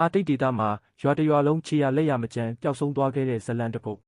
အာတိတ်ဒေသမှာရွာတရွာလုံးခြေရလက်ရမကျန်ပျောက်ဆုံးသွားခဲ့တဲ့ဇလံတစ်ပုဒ်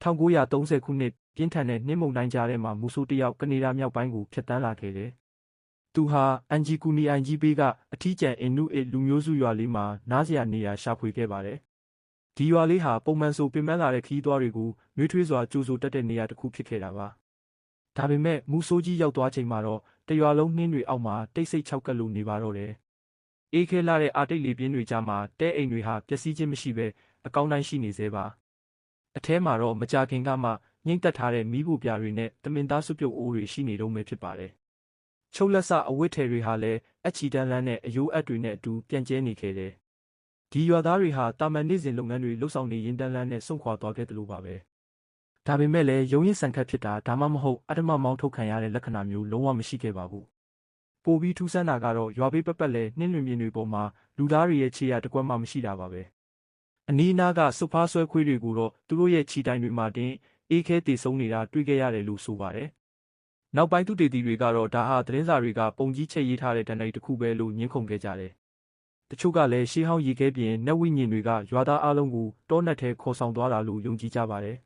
1930ခုနှစ်ပြင်းထန်တဲ့နှင်းမုန်တိုင်းကြားထဲမှာမူဆိုးတယောက်ကနေဒါမြောက်ပိုင်းကိုဖြတ်တန်းလာခဲ့တယ်။သူဟာအန်ဂျီကူနီအိုင်ဂျီဘေးကအထီးကျန်အင်နုအစ်လူမျိုးစုရွာလေးမှာနားစရာနေရာရှာဖွေခဲ့ပါတယ်။ဒီရွာလေးဟာပုံမှန်ဆိုပင်ပန်းလာတဲ့ခရီးသွားတွေကိုနှွေးထွေးစွာကြိုဆိုတတ်တဲ့နေရာတစ်ခုဖြစ်ခဲ့တာပါ။ဒါပေမဲ့မူဆိုးကြီးရောက်သွားချိန်မှာတော့တရွာလုံးနှင်းတွေအောက်မှာတိတ်ဆိတ်ခြောက်ကပ်လို့နေပါတော့တယ်။အေးခဲလာတဲ့အာတိတ်လေပြင်းတွေကြားမှာတဲအိမ်တွေဟာပျက်စီးခြင်းမရှိဘဲအကောင်းတိုင်းရှိနေသေးပါ။အထဲမှာတော့မကြာခင်ကမှငိမ့်သက်ထားတဲ့မီးဖိုပြာတွေနဲ့တမင်သားစွပ်ပြုတ်အိုးတွေရှိနေတော့မယ်ဖြစ်ပါတယ်။ချုပ်လက်စအဝတ်ထည်တွေဟာလည်းအချီတန်းလန်းနဲ့အယိုးအပ်တွေနဲ့အတူပြန့်ကျဲနေခဲ့တယ်။ဒီရွာသားတွေဟာတာမန်နေ့စဉ်လုပ်ငန်းတွေလှုပ်ဆောင်နေရင်တန်းလန်းနဲ့ဆုံးခွာသွားခဲ့တယ်လို့ပါပဲ။ဒါပေမဲ့လည်းရုံရင်းဆန်ခတ်ဖြစ်တာဒါမှမဟုတ်အဓမ္မမောင်းထုတ်ခံရတဲ့လက္ခဏာမျိုးလုံးဝမရှိခဲ့ပါဘူး။ပိုပြီးထူးဆန်းတာကတော့ရွာဘေးပတ်ပတ်လဲနှင်းလွင်မြင်တွေပေါ်မှာလူသားတွေရဲ့ခြေရတကွက်မှမရှိတာပါပဲ။အနီးအနားကစုပ်ဖားဆွဲခွေးတွေကိုတော့သူတို့ရဲ့ခြေတိုင်တွေမှာတင်အေးခဲတည်ဆုံးနေတာတွေ့ခဲ့ရတယ်လို့ဆိုပါတယ်။နောက်ပိုင်းသူတေသီတွေကတော့ဒါဟာသတင်းစာတွေကပုံကြီးချက်ရေးထားတဲ့တန်တိုင်တစ်ခုပဲလို့ညှင်းခုန်ခဲ့ကြတယ်။တချို့ကလည်းရှေးဟောင်းရေခဲပြင်နတ်ဝိညာဉ်တွေကရွာသားအလုံးကိုတောနက်ထဲခေါ်ဆောင်သွားတာလို့ယုံကြည်ကြပါတယ်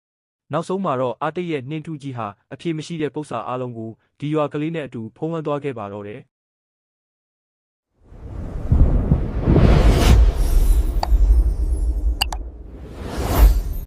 ။နောက်ဆုံးမှာတော့အာတိတ်ရဲ့နှင်းထုကြီးဟာအပြေမရှိတဲ့ပု္ပ္ပာအလုံးကိုဒီရွာကလေးနဲ့အတူဖုံးလွှမ်းသွားခဲ့ပါတော့တယ်။